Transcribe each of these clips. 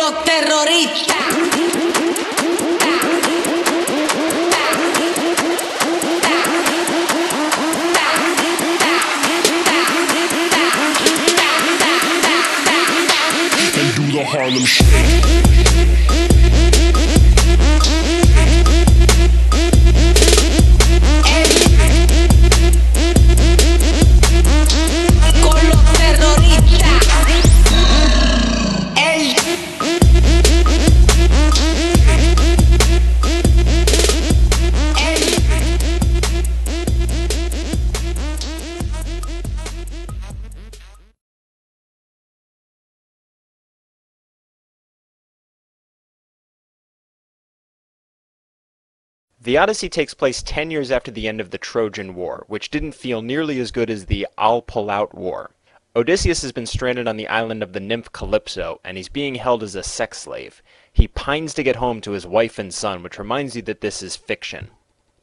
los terroristas. And do the Harlem Shake. The Odyssey takes place 10 years after the end of the Trojan War, which didn't feel nearly as good as the I'll Pull Out War. Odysseus has been stranded on the island of the nymph Calypso, and he's being held as a sex slave. He pines to get home to his wife and son, which reminds you that this is fiction.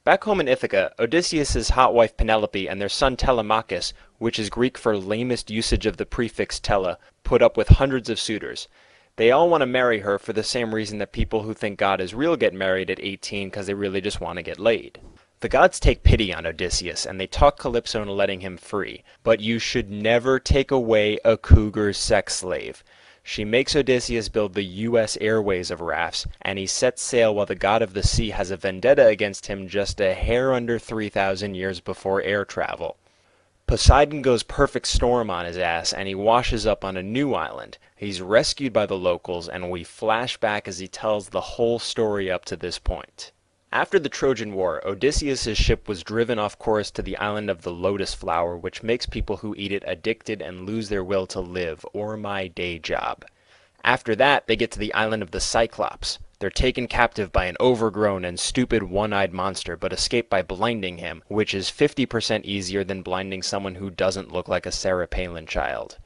Back home in Ithaca, Odysseus' hot wife Penelope and their son Telemachus, which is Greek for lamest usage of the prefix tele, put up with hundreds of suitors. They all want to marry her for the same reason that people who think God is real get married at 18 because they really just want to get laid. The gods take pity on Odysseus and they talk Calypso into letting him free, but you should never take away a cougar's sex slave. She makes Odysseus build the U.S. Airways of rafts, and he sets sail while the god of the sea has a vendetta against him just a hair under 3,000 years before air travel. Poseidon goes perfect storm on his ass, and he washes up on a new island. He's rescued by the locals, and we flash back as he tells the whole story up to this point. After the Trojan War, Odysseus' ship was driven off course to the island of the lotus flower, which makes people who eat it addicted and lose their will to live, or my day job. After that, they get to the island of the Cyclops. They're taken captive by an overgrown and stupid one-eyed monster, but escape by blinding him, which is 50% easier than blinding someone who doesn't look like a Sarah Palin child.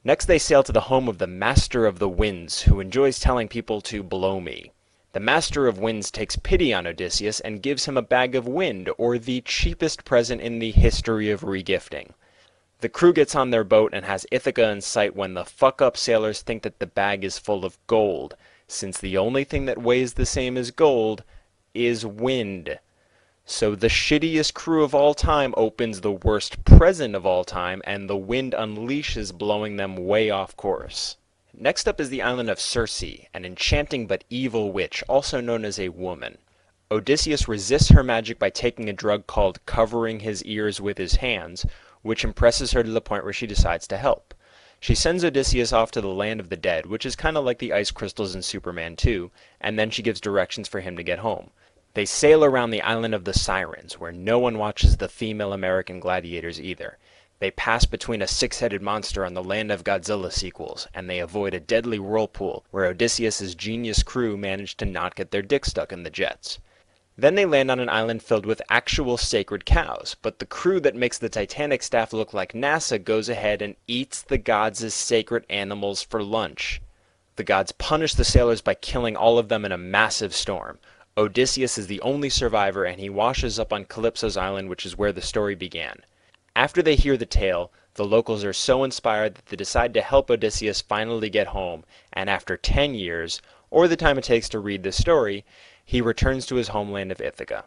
Next they sail to the home of the Master of the Winds, who enjoys telling people to blow me. The Master of Winds takes pity on Odysseus and gives him a bag of wind, or the cheapest present in the history of regifting. The crew gets on their boat and has Ithaca in sight when the fuck-up sailors think that the bag is full of gold, since the only thing that weighs the same as gold is wind. So the shittiest crew of all time opens the worst present of all time, and the wind unleashes, blowing them way off course. Next up is the island of Circe, an enchanting but evil witch, also known as a woman. Odysseus resists her magic by taking a drug called covering his ears with his hands, which impresses her to the point where she decides to help. She sends Odysseus off to the land of the dead, which is kind of like the ice crystals in Superman 2, and then she gives directions for him to get home. They sail around the island of the Sirens, where no one watches the female American gladiators either. They pass between a six-headed monster on the Land of Godzilla sequels, and they avoid a deadly whirlpool, where Odysseus' genius crew managed to not get their dick stuck in the jets. Then they land on an island filled with actual sacred cows, but the crew that makes the Titanic staff look like NASA goes ahead and eats the gods' sacred animals for lunch. The gods punish the sailors by killing all of them in a massive storm. Odysseus is the only survivor, and he washes up on Calypso's island, which is where the story began. After they hear the tale, the locals are so inspired that they decide to help Odysseus finally get home, and after 10 years, or the time it takes to read this story, he returns to his homeland of Ithaca.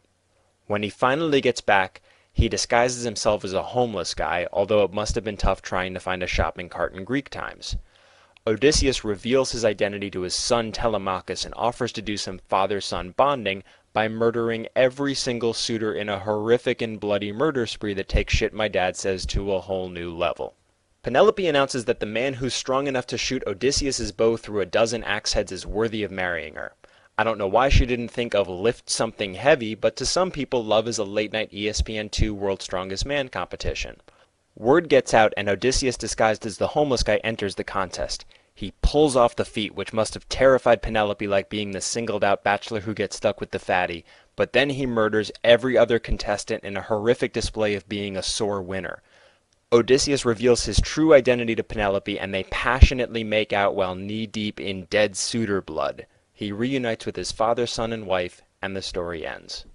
When he finally gets back, he disguises himself as a homeless guy, although it must have been tough trying to find a shopping cart in Greek times. Odysseus reveals his identity to his son Telemachus and offers to do some father-son bonding by murdering every single suitor in a horrific and bloody murder spree that takes shit my dad says to a whole new level. Penelope announces that the man who's strong enough to shoot Odysseus' bow through a dozen axe heads is worthy of marrying her. I don't know why she didn't think of lift something heavy, but to some people love is a late-night ESPN2 World's Strongest Man competition. Word gets out and Odysseus disguised as the homeless guy enters the contest. He pulls off the feat, which must have terrified Penelope like being the singled-out bachelor who gets stuck with the fatty, but then he murders every other contestant in a horrific display of being a sore winner. Odysseus reveals his true identity to Penelope, and they passionately make out while knee-deep in dead suitor blood. He reunites with his father, son, and wife, and the story ends.